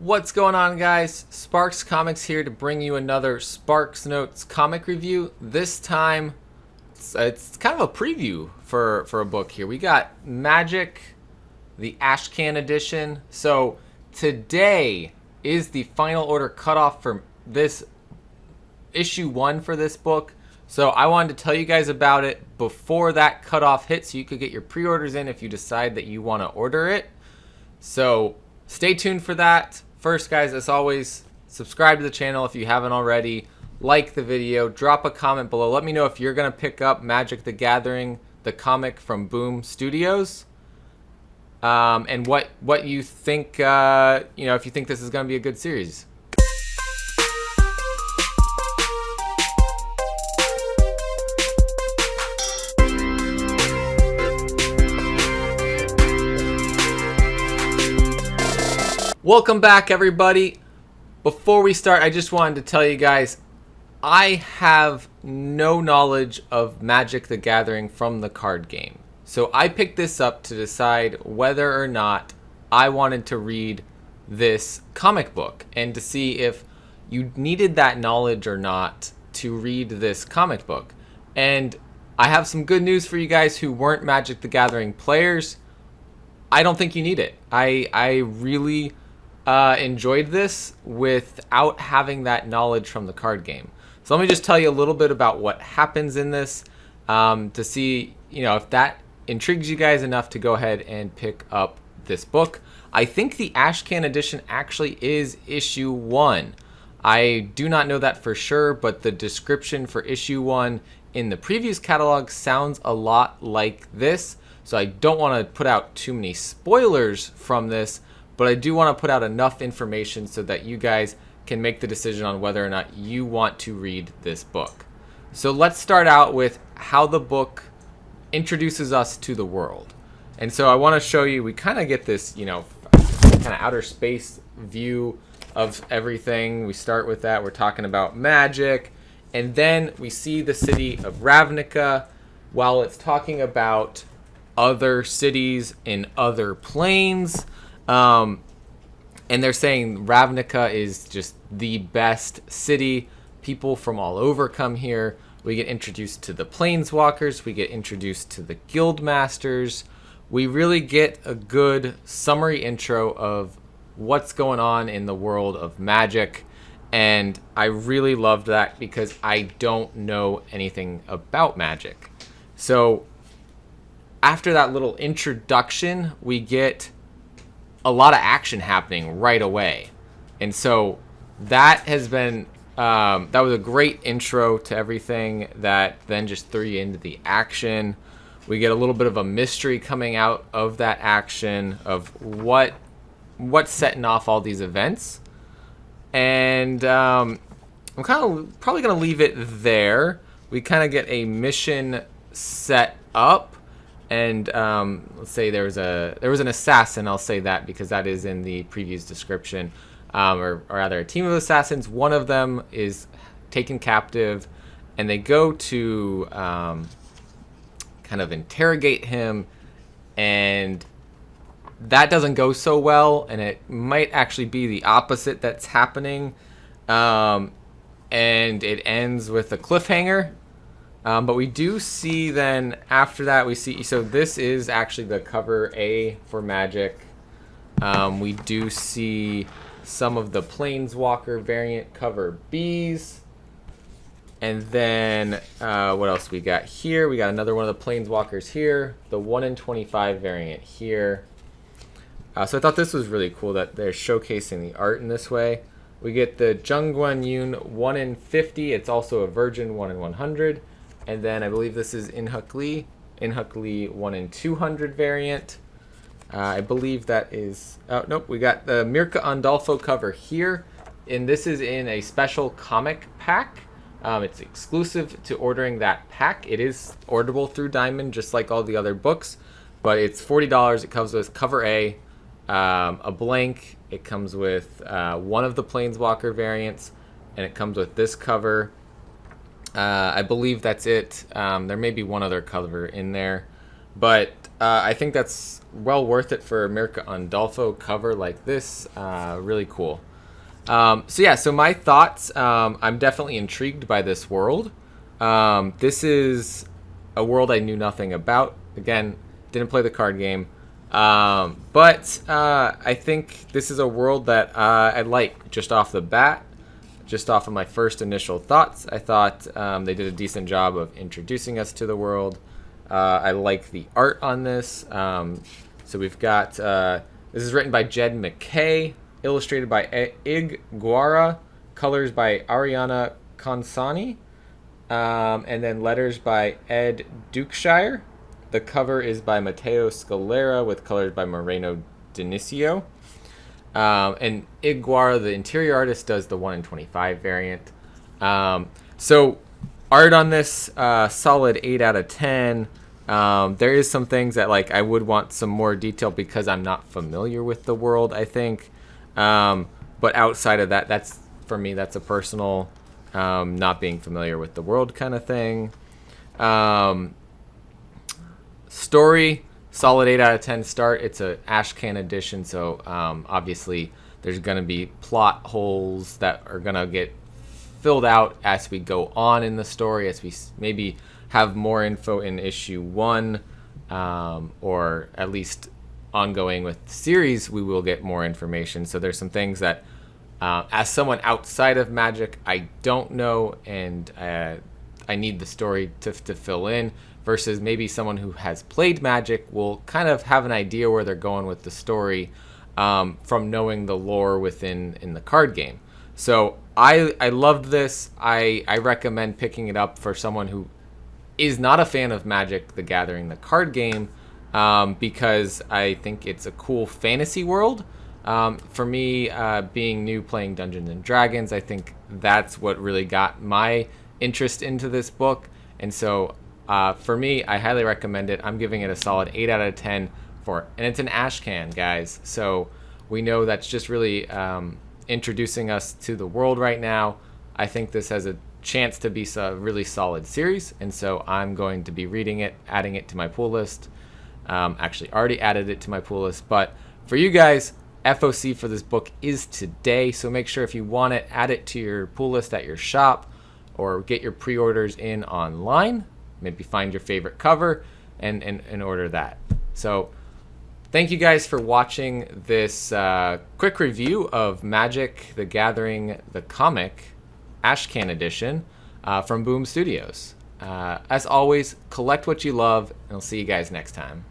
What's going on, guys? Sparks Comics here to bring you another Sparks Notes comic review. This time, it's kind of a preview for a book here. We got Magic, the Ashcan edition. So today is the final order cutoff for this issue 1 for this book. So I wanted to tell you guys about it before that cutoff hit so you could get your pre-orders in if you decide that you want to order it. So stay tuned for that. First, guys, as always, subscribe to the channel if you haven't already. Like the video. Drop a comment below. Let me know if you're going to pick up Magic the Gathering, the comic from Boom Studios. And what you think, if you think this is going to be a good series. Welcome back, everybody. Before we start, I just wanted to tell you guys, I have no knowledge of Magic the Gathering from the card game. So I picked this up to decide whether or not I wanted to read this comic book and to see if you needed that knowledge or not to read this comic book. And I have some good news for you guys who weren't Magic the Gathering players. I don't think you need it. I really enjoyed this without having that knowledge from the card game. So let me just tell you a little bit about what happens in this to see, if that intrigues you guys enough to go ahead and pick up this book. I think the Ashcan edition actually is issue 1. I do not know that for sure, but the description for issue 1 in the previous catalog sounds a lot like this. So I don't want to put out too many spoilers from this, but I do want to put out enough information so that you guys can make the decision on whether or not you want to read this book. So let's start out with how the book introduces us to the world. And so I want to show you, we kind of get this, kind of outer space view of everything. We start with that. We're talking about magic. And then we see the city of Ravnica while it's talking about other cities in other planes. And they're saying Ravnica is just the best city. People from all over come here. We get introduced to the Planeswalkers. We get introduced to the Guildmasters. We really get a good summary intro of what's going on in the world of Magic. And I really loved that because I don't know anything about Magic. So after that little introduction, we get a lot of action happening right away. And so that has been, that was a great intro to everything that then just threw you into the action. We get a little bit of a mystery coming out of that action of what's setting off all these events. And I'm kind of probably going to leave it there. We kind of get a mission set up. And let's say there was an assassin. I'll say that because that is in the previous description, or rather a team of assassins. One of them is taken captive, and they go to kind of interrogate him, and that doesn't go so well, and it might actually be the opposite that's happening, and it ends with a cliffhanger. But we do see then after that so this is actually the cover A for Magic. We do see some of the Planeswalker variant cover Bs. And then what else we got here? We got another one of the Planeswalkers here. The 1 in 25 variant here. So I thought this was really cool that they're showcasing the art in this way. We get the Jungwon Yoon 1 in 50. It's also a Virgin 1 in 100. And then I believe this is In-Huk Lee 1 in 200 variant. I believe that is, oh nope, we got the Mirka Andolfo cover here. And this is in a special comic pack. It's exclusive to ordering that pack. It is orderable through Diamond just like all the other books. But it's $40. It comes with cover A, a blank. It comes with one of the Planeswalker variants. And it comes with this cover. I believe that's it. There may be one other cover in there, but I think that's well worth it for a Mirka Andolfo cover like this. Really cool. So my thoughts, I'm definitely intrigued by this world. This is a world I knew nothing about. Again, didn't play the card game. But I think this is a world that I like just off the bat. Just off of my first initial thoughts, I thought they did a decent job of introducing us to the world. I like the art on this. So we've got, this is written by Jed MacKay, illustrated by Ig Guara, colors by Ariana Consonni, and then letters by Ed Dukeshire. The cover is by Matteo Scalera with colors by Moreno Dinicio. And Ig Guara, the interior artist, does the 1 in 25 variant. So art on this, solid 8 out of 10. There is some things that like I would want some more detail because I'm not familiar with the world, I think. But outside of that, that's for me, that's a personal not being familiar with the world kind of thing. Story, solid 8 out of 10 start. It's a Ashcan edition, so obviously there's going to be plot holes that are going to get filled out as we go on in the story, as we maybe have more info in issue 1, or at least ongoing with the series, we will get more information. So there's some things that, as someone outside of Magic, I don't know, and I need the story to fill in, versus maybe someone who has played Magic will kind of have an idea where they're going with the story from knowing the lore within in the card game. So I loved this. I recommend picking it up for someone who is not a fan of Magic the Gathering, the card game, because I think it's a cool fantasy world. For me, being new playing Dungeons and Dragons, I think that's what really got my interest into this book. And so for me, I highly recommend it. I'm giving it a solid 8 out of 10 and it's an Ashcan, guys. So we know that's just really introducing us to the world right now. I think this has a chance to be a really solid series, and so I'm going to be reading it, adding it to my pool list. Actually already added it to my pool list, but for you guys, FOC for this book is today, so make sure if you want it, add it to your pool list at your shop, or get your pre-orders in online. Maybe find your favorite cover and order that. So thank you guys for watching this quick review of Magic the Gathering, the comic, Ashcan edition from Boom Studios. As always, collect what you love, and I'll see you guys next time.